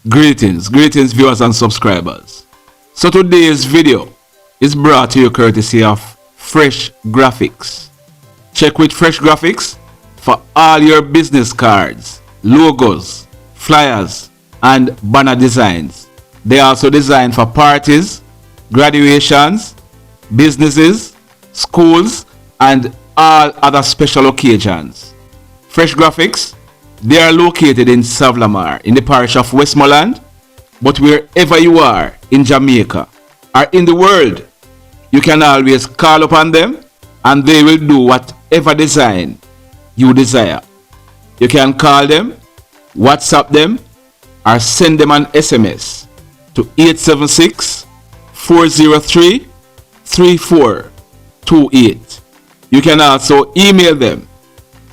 Greetings viewers and subscribers. So today's video is brought to you courtesy of Fresh Graphics. Check with Fresh Graphics for all your business cards, logos, flyers and banner designs. They also design for parties, graduations, businesses, schools and all other special occasions. Fresh Graphics, they are located in Savlamar in the parish of Westmoreland, but wherever you are in Jamaica or in the world, you can always call upon them and they will do whatever design you desire. You can call them, WhatsApp them or send them an SMS to 876-403-3428. You can also email them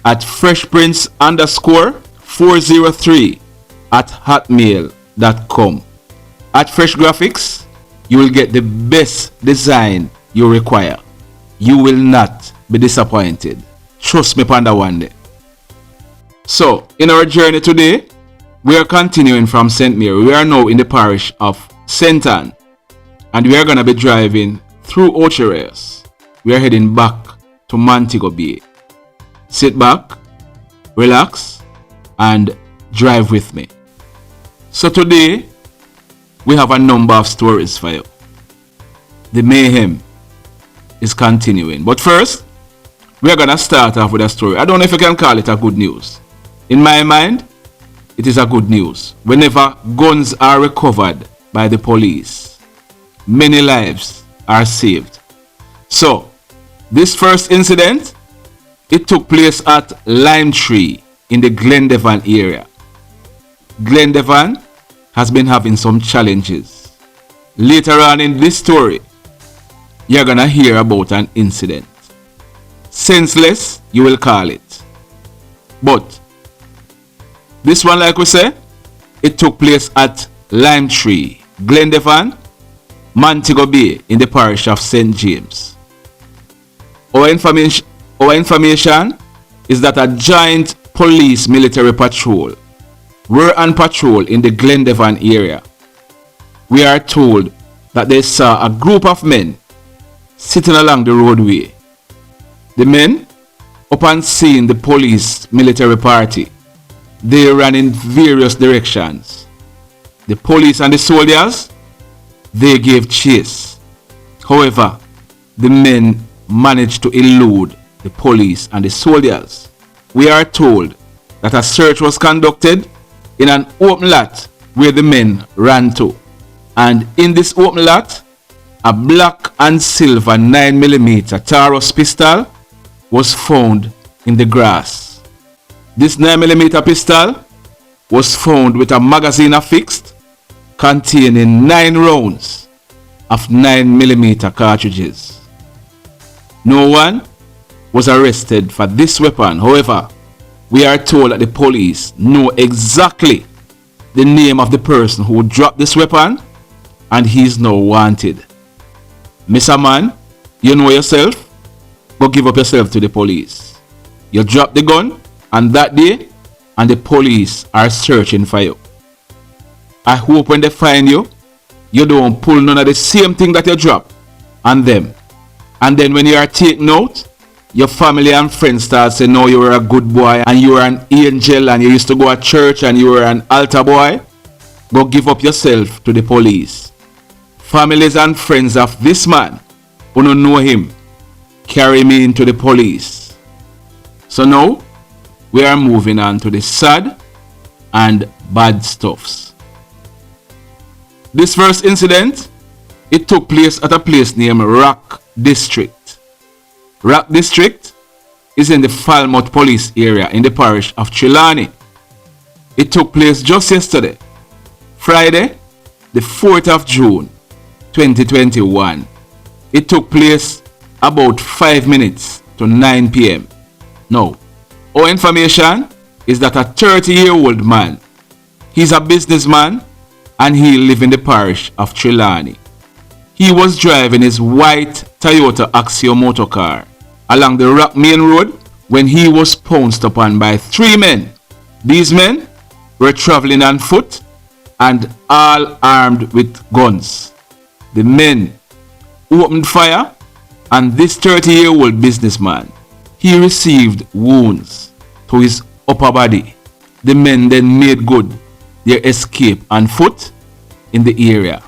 at freshprince_403@hotmail.com. At Fresh Graphics, you will get the best design you require. You will not be disappointed. Trust me upon that one day. So, in our journey today, we are continuing from St. Mary. We are now in the parish of St. Anne, and we are going to be driving through Ocheres. We are heading back to Montego Bay. Sit back, relax, and drive with me. So today, we have a number of stories for you. The mayhem is continuing. But first, we are going to start off with a story. I don't know if you can call it a good news. In my mind, it is a good news. Whenever guns are recovered by the police, many lives are saved. So, this first incident, it took place at Lime Tree in the Glendevon area. Glendevon has been having some challenges. Later on in this story, you're gonna hear about an incident. Senseless, you will call it. But this one, like we say, it took place at Lime Tree, Glendevon, Montego Bay in the parish of St. James. Our information is that a giant police military patrol were on patrol in the Glendevon area. We are told that they saw a group of men sitting along the roadway. The men, upon seeing the police military party, they ran in various directions. The police and the soldiers, they gave chase. However, the men managed to elude the police and the soldiers. We are told that a search was conducted in an open lot where the men ran to. And in this open lot, a black and silver 9mm Taurus pistol was found in the grass. This 9mm pistol was found with a magazine affixed containing 9 rounds of 9mm cartridges. No one was arrested for this weapon. However, we are told that the police know exactly the name of the person who dropped this weapon and he is now wanted. Mr. Man, you know yourself, go give up yourself to the police. You dropped the gun on that day and the police are searching for you. I hope when they find you, you don't pull none of the same thing that you dropped on them. And then when you are taken out, your family and friends start saying, no, you were a good boy and you were an angel and you used to go to church and you were an altar boy. Go give up yourself to the police. Families and friends of this man who don't know him, carry me into the police. So now, we are moving on to the sad and bad stuffs. This first incident, it took place at a place named Rock District. Rock District is in the Falmouth Police area in the parish of Trelawny. It took place just yesterday, Friday, the 4th of June, 2021. It took place about 5 minutes to 9 p.m. Now, our information is that a 30-year-old man, he's a businessman and he lives in the parish of Trelawny. He was driving his white Toyota Axio motor car along the Rock Main Road when he was pounced upon by 3 men. These men were traveling on foot and all armed with guns. The men opened fire, and this 30-year-old businessman, he received wounds to his upper body. The men then made good their escape on foot in the area.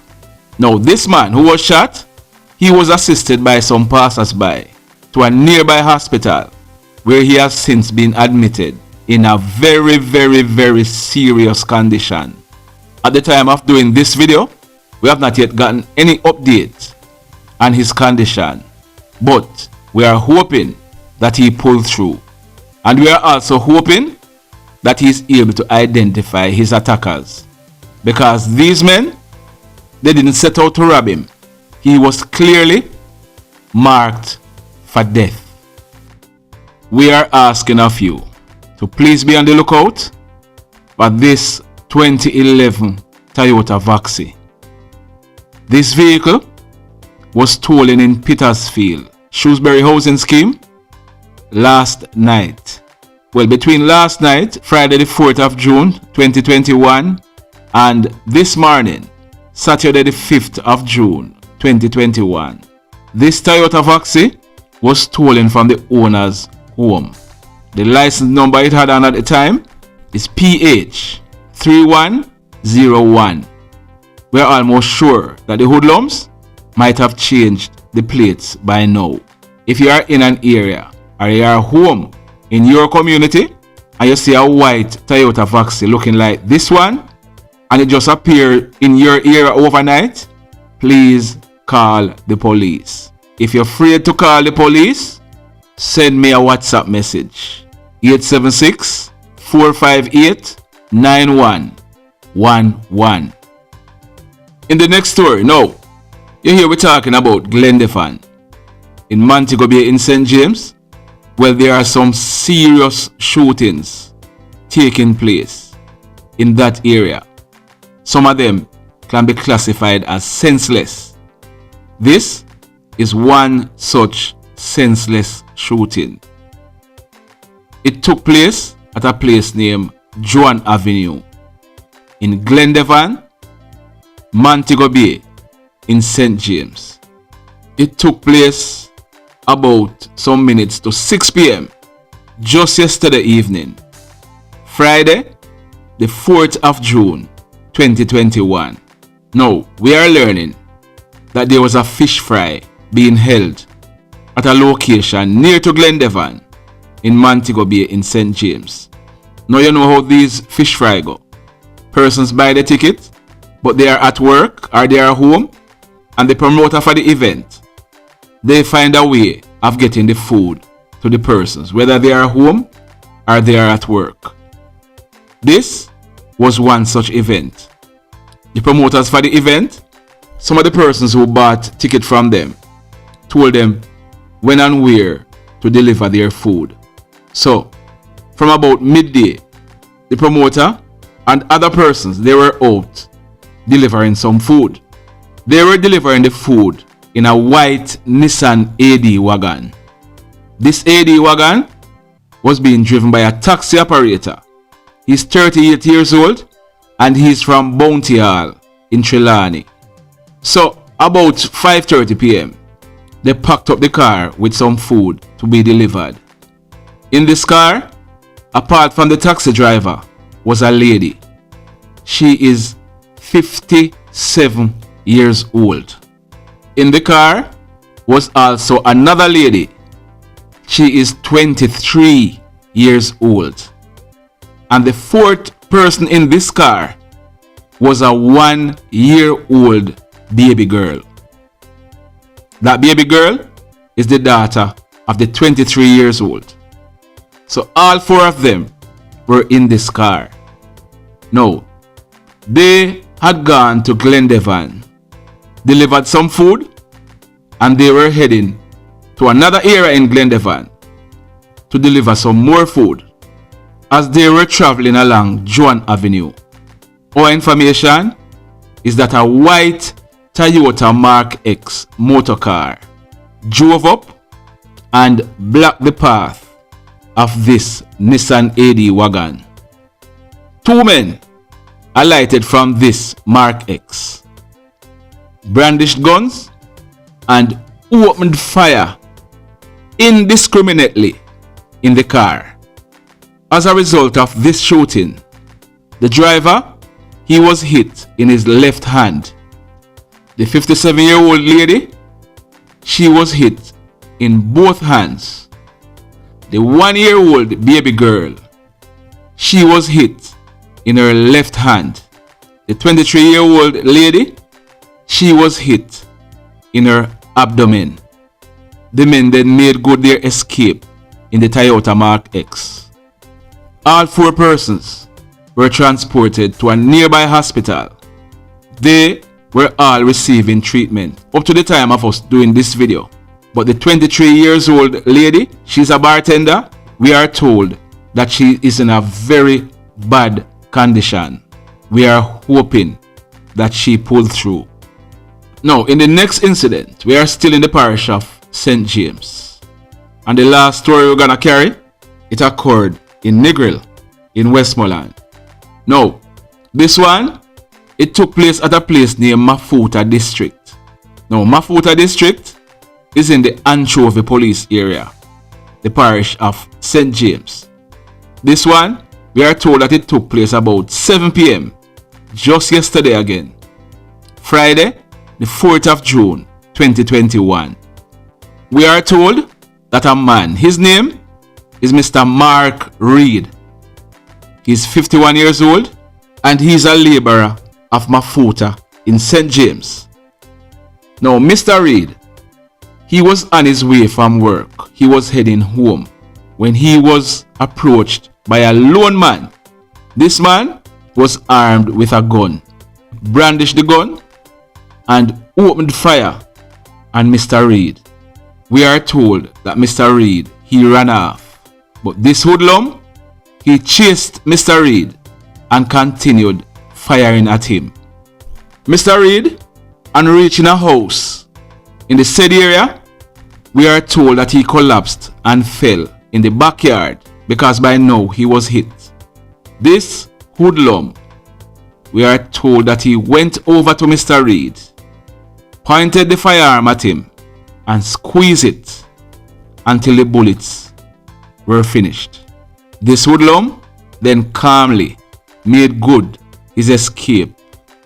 Now, this man who was shot, he was assisted by some passers-by to a nearby hospital where he has since been admitted in a very, very, very serious condition. At the time of doing this video, we have not yet gotten any update on his condition, but we are hoping that he pulled through, and we are also hoping that he is able to identify his attackers, because these men, they didn't set out to rob him. He was clearly marked for death. We are asking of you to please be on the lookout for this 2011 Toyota Voxy. This vehicle was stolen in Petersfield, Shrewsbury housing scheme last night. Well, between last night, Friday the 4th of June 2021, and this morning, Saturday the 5th of June 2021. This Toyota Voxy was stolen from the owner's home. The license number it had on at the time is PH3101. We are almost sure that the hoodlums might have changed the plates by now. If you are in an area or you are home in your community and you see a white Toyota Voxy looking like this one and it just appeared in your area overnight, please call the police. If you're afraid to call the police, send me a WhatsApp message. 876-458-9111. In the next story, now, you hear we're talking about Glendefan in Montego Bay in St. James. Well, there are some serious shootings taking place in that area. Some of them can be classified as senseless. This is one such senseless shooting. It took place at a place named Joan Avenue in Glendefan, Montego Bay in St. James. It took place about some minutes to 6 p.m. just yesterday evening, Friday the 4th of June 2021. Now, we are learning that there was a fish fry being held at a location near to Glendefan in Montego Bay in St. James. Now you know how these fish fry go. Persons buy the ticket, but they are at work or they are home, and the promoter for the event, they find a way of getting the food to the persons, whether they are home or they are at work. This was one such event. The promoters for the event, some of the persons who bought ticket from them, told them when and where to deliver their food. So, from about midday, the promoter and other persons, they were out delivering some food. They were delivering the food in a white Nissan AD wagon. This AD wagon was being driven by a taxi operator. He's 38 years old and he's from Bounty Hall in Trelawny. So, about 5:30 p.m., they packed up the car with some food to be delivered. In this car, apart from the taxi driver, was a lady. She is 57 years old. In the car was also another lady. She is 23 years old. And the fourth person in this car was a 1-year-old baby girl. That baby girl is the daughter of the 23 years old. So all four of them were in this car. Now, they had gone to Glendefan, delivered some food, and they were heading to another area in Glendefan to deliver some more food. As they were traveling along Joan Avenue, our information is that a white Toyota Mark X motor car drove up and blocked the path of this Nissan AD wagon. Two men alighted from this Mark X, brandished guns, and opened fire indiscriminately in the car. As a result of this shooting, the driver, he was hit in his left hand. The 57-year-old lady, she was hit in both hands. The 1-year-old baby girl, she was hit in her left hand. The 23-year-old lady, she was hit in her abdomen. The men then made good their escape in the Toyota Mark X. All 4 persons were transported to a nearby hospital. They were all receiving treatment up to the time of us doing this video. But the 23-year-old lady, she's a bartender. We are told that she is in a very bad condition. We are hoping that she pulled through. Now, in the next incident, we are still in the parish of St. James. And the last story we're gonna carry, it occurred in Negril in Westmoreland. Now, this one, it took place at a place near Mafoota district. Now, Mafoota district is in the Anchovy police area, the parish of St. James. This one, we are told that it took place about 7 p.m. just yesterday again, Friday, the 4th of June, 2021. We are told that a man, his name is Mr. Mark Reid. He's 51 years old and he's a laborer of Mafoota in St. James. Now, Mr. Reid, he was on his way from work. He was heading home when he was approached by a lone man. This man was armed with a gun, brandished the gun, and opened fire on Mr. Reid. We are told that Mr. Reid, he ran off. But this hoodlum, he chased Mr. Reid and continued firing at him. Mr. Reid, on reaching a house in the said area, we are told that he collapsed and fell in the backyard because by now he was hit. This hoodlum, we are told that he went over to Mr. Reid, pointed the firearm at him, and squeezed it until the bullets were finished. This hoodlum then calmly made good his escape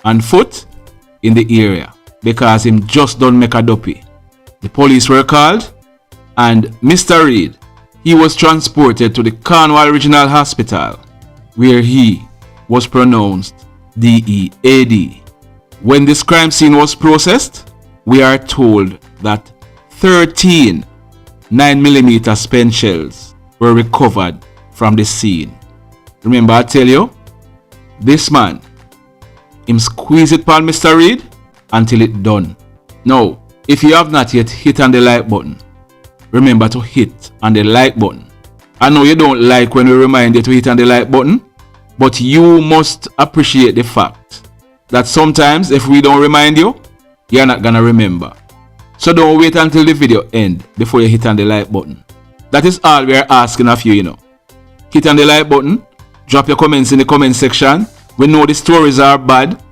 on foot in the area because him just don't make a dopey. The police were called and Mr. Reid, he was transported to the Cornwall Regional Hospital where he was pronounced DEAD. When this crime scene was processed, we are told that 13 9mm spent shells were recovered from the scene. Remember I tell you, this man, him squeeze it upon Mr. Reid until it done. Now, if you have not yet hit on the like button, remember to hit on the like button. I know you don't like when we remind you to hit on the like button, but you must appreciate the fact that sometimes if we don't remind you, you're not gonna remember. So don't wait until the video end before you hit on the like button. That is all we are asking of you, Hit on the like button, drop your comments in the comment section. We know the stories are bad,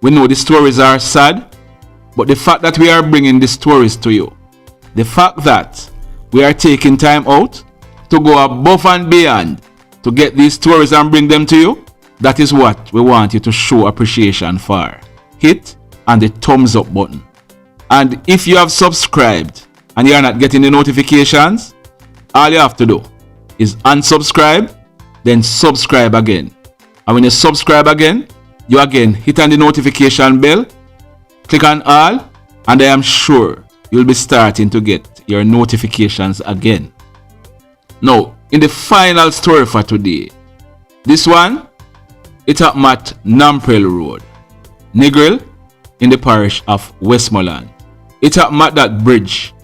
we know the stories are sad, but the fact that we are bringing the stories to you, the fact that we are taking time out to go above and beyond to get these stories and bring them to you, that is what we want you to show appreciation for. Hit on the thumbs up button. And if you have subscribed and you are not getting the notifications, all you have to do is unsubscribe, then subscribe again. And when you subscribe again, you again hit on the notification bell, click on all, and I am sure you'll be starting to get your notifications again. Now, in the final story for today, this one, it's at Negril Road, Negril in the parish of Westmoreland. It's at that bridge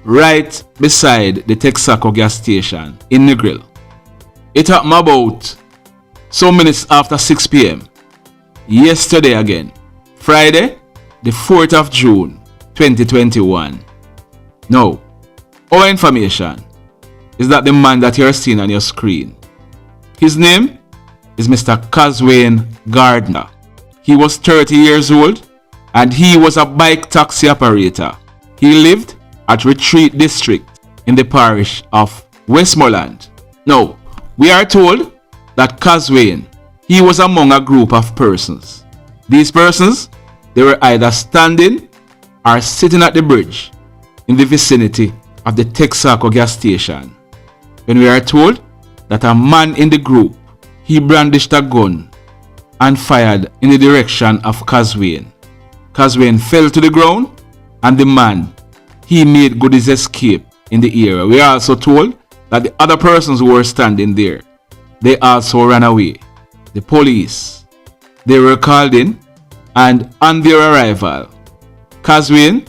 right beside the Texaco gas station in Negril. It happened about some minutes after 6 p.m. yesterday again, Friday, the 4th of June, 2021. Now, our information is that the man that you're seeing on your screen, his name is Mr. Caswayne Gardener. He was 30 years old and he was a bike taxi operator. He lived at Retreat District in the parish of Westmoreland. Now, we are told that Caswayne, he was among a group of persons. These persons, they were either standing or sitting at the bridge in the vicinity of the Texaco gas station. When we are told that a man in the group, he brandished a gun and fired in the direction of Caswayne. Caswayne fell to the ground and the man, he made good his escape in the area. We are also told that the other persons who were standing there, they also ran away. The police, they were called in, and on their arrival, Caswayne,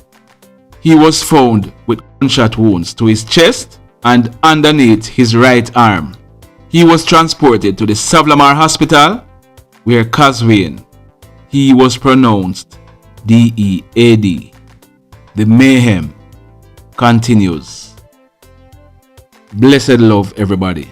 he was found with gunshot wounds to his chest and underneath his right arm. He was transported to the Savlamar Hospital where Caswayne, he was pronounced DEAD. The mayhem continues. Blessed love, everybody.